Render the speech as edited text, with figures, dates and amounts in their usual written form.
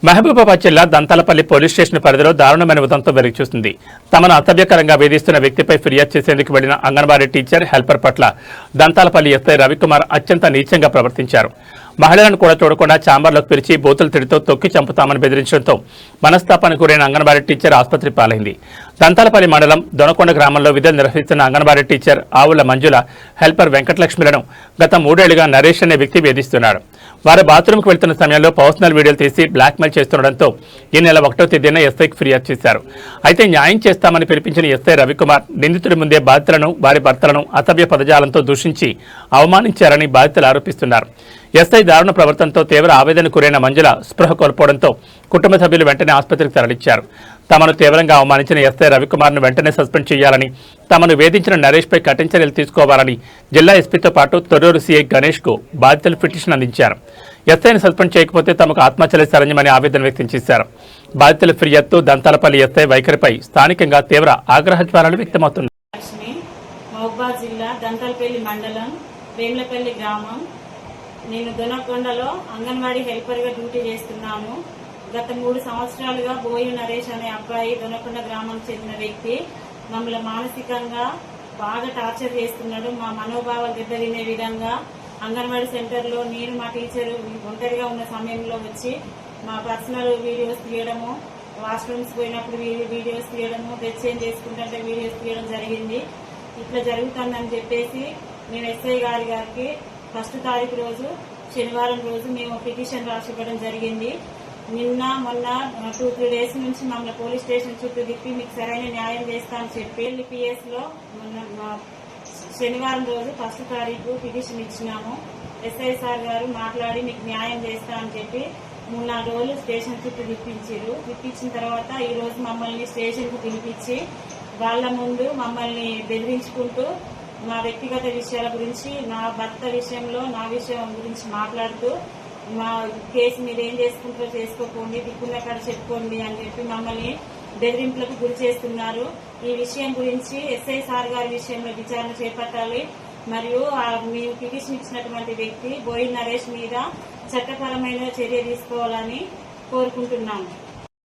మహబూబాబాద్ జిల్లా Dantalapalli police station పరిధిలో దారుణమైన ఉదంతం వెలుగుచూస్తుంది. తమను అసభ్యకరంగా వేధిస్తున్న వ్యక్తిపై ఫిర్యాదు చేసేందుకు వెళ్లిన అంగన్వాడీ టీచర్ హెల్పర్ పట్ల దంతాలపల్లి ఎస్ఐ రవికుమార్ అత్యంత నీచంగా ప్రవర్తించారు. మహిళలను కూడా చూడకుండా ఛాంబర్లోకి పిలిచి బూతులు తిడితో తొక్కి చంపుతామని బెదిరించడంతో మనస్తాపానికి గురైన అంగన్వాడీ టీచర్ ఆసుపత్రి పాలైంది. దంతాలపల్లి మండలం దొనకొండ గ్రామంలో విధులు నిర్వహిస్తున్న అంగన్వాడీ టీచర్ ఆవుల మంజుల హెల్పర్ వెంకటలక్ష్మిలను గత 3 ఏళ్లుగా నరేష్ అనే వ్యక్తి వేధిస్తున్నాడు. వారు బాత్రూంకు వెళ్తున్న సమయంలో పర్సనల్ వీడియోలు తీసి బ్లాక్మెయిల్ చేస్తుండటంతో ఈ నెల 1వ తేదీన ఎస్ఐకి ఫిర్యాదు చేశారు. అయితే న్యాయం చేస్తామని పిలిపించిన ఎస్ఐ రవికుమార్ నిందితుడి ముందే బాధితులను వారి భర్తలను అసభ్య పదజాలంతో దూషించి అవమానించారని బాధితులు ఆరోపిస్తున్నారు. ఎస్ఐ దారుణ ప్రవర్తనతో తీవ్ర ఆవేదన గురైన మంజుల స్పృహ కోల్పోవడంతో కుటుంబ సభ్యులు వెంటనే ఆసుపత్రికి తరలించారు. తమను తీవ్రంగా అవమానించిన ఎస్ఐ రవికుమార్ను వెంటనే సస్పెండ్ చేయాలని, తమను వేధించిన నరేష్పై కఠిన చర్యలు తీసుకోవాలని జిల్లా ఎస్పీతో పాటు తొర్రూరు సీఐ గణేష్కు బాధితులు పిటిషన్ అందించారు. ఎస్ఐని సస్పెండ్ చేయకపోతే తమకు ఆత్మహత్యలే శరణ్యమని ఆవేదన వ్యక్తం చేశారు. బాధితుల ఫిర్యాదుతో దంతాలపల్లి ఎస్ఐ వైఖరిపై స్థానికంగా తీవ్ర ఆగ్రహ జ్వాలలు వ్యక్తమవుతున్నాయి. మహబూబాబాద్ జిల్లా దంతాలపల్లి మండలం వేములపల్లి గ్రామం. నేను దొనకొండలో అంగన్వాడీ హెల్పర్గా డ్యూటీ చేస్తున్నాను. గత 3 సంవత్సరాలుగా బోయి నరేష్ అనే అబ్బాయి దొనకొండ గ్రామం చెందిన వ్యక్తి మమ్మల్ని మానసికంగా బాగా టార్చర్ చేస్తున్నాడు. మా మనోభావాలు దెబ్బతినే విధంగా అంగన్వాడీ సెంటర్లో నేను మా టీచర్ ఒంటరిగా ఉన్న సమయంలో వచ్చి మా పర్సనల్ వీడియోస్ తీయడము, వాష్రూమ్స్ పోయినప్పుడు వీడియోస్ తీయడము, డ్రెస్ చేంజ్ చేసుకుంటుంటే వీడియోస్ తీయడం జరిగింది. ఇట్లా జరుగుతుందని చెప్పేసి మేము ఎస్ఐ గారికి 1వ తారీఖు రోజు శనివారం రోజు మేము పిటిషన్ రాసి ఇవ్వడం జరిగింది. నిన్న మొన్న 2-3 డేస్ నుంచి మమ్మల్ని పోలీస్ స్టేషన్ చుట్టూ తిప్పి మీకు సరైన న్యాయం చేస్తా అని చెప్పి పిఎస్ లో శనివారం రోజు 1వ తారీఖు పిటిషన్ ఇచ్చినాము. ఎస్ఐ సార్ గారు మాట్లాడి మీకు న్యాయం చేస్తా అని చెప్పి 3-4 రోజులు స్టేషన్ చుట్టూ తిప్పించిన తర్వాత ఈ రోజు మమ్మల్ని స్టేషన్ కు పిలిపించి వాళ్ళ ముందు మమ్మల్ని బెదిరించుకుంటూ మా వ్యక్తిగత విషయాల గురించి, నా భర్త విషయంలో నా విషయం గురించి మాట్లాడుతూ మా కేసు మీరు ఏం చేసుకుంటారో చేసుకోండి, దిక్కున్న కాడ చెప్పుకోండి అని చెప్పి మమ్మల్ని బెదిరింపులకు గురి చేస్తున్నారు. ఈ విషయం గురించి ఎస్ఐ సార్ గారి విషయంలో విచారణ చేపట్టాలి. మరియు మేము పిటిషన్ ఇచ్చినటువంటి వ్యక్తి బోయి నరేష్ మీద చట్టపరమైన చర్య తీసుకోవాలని కోరుకుంటున్నాము.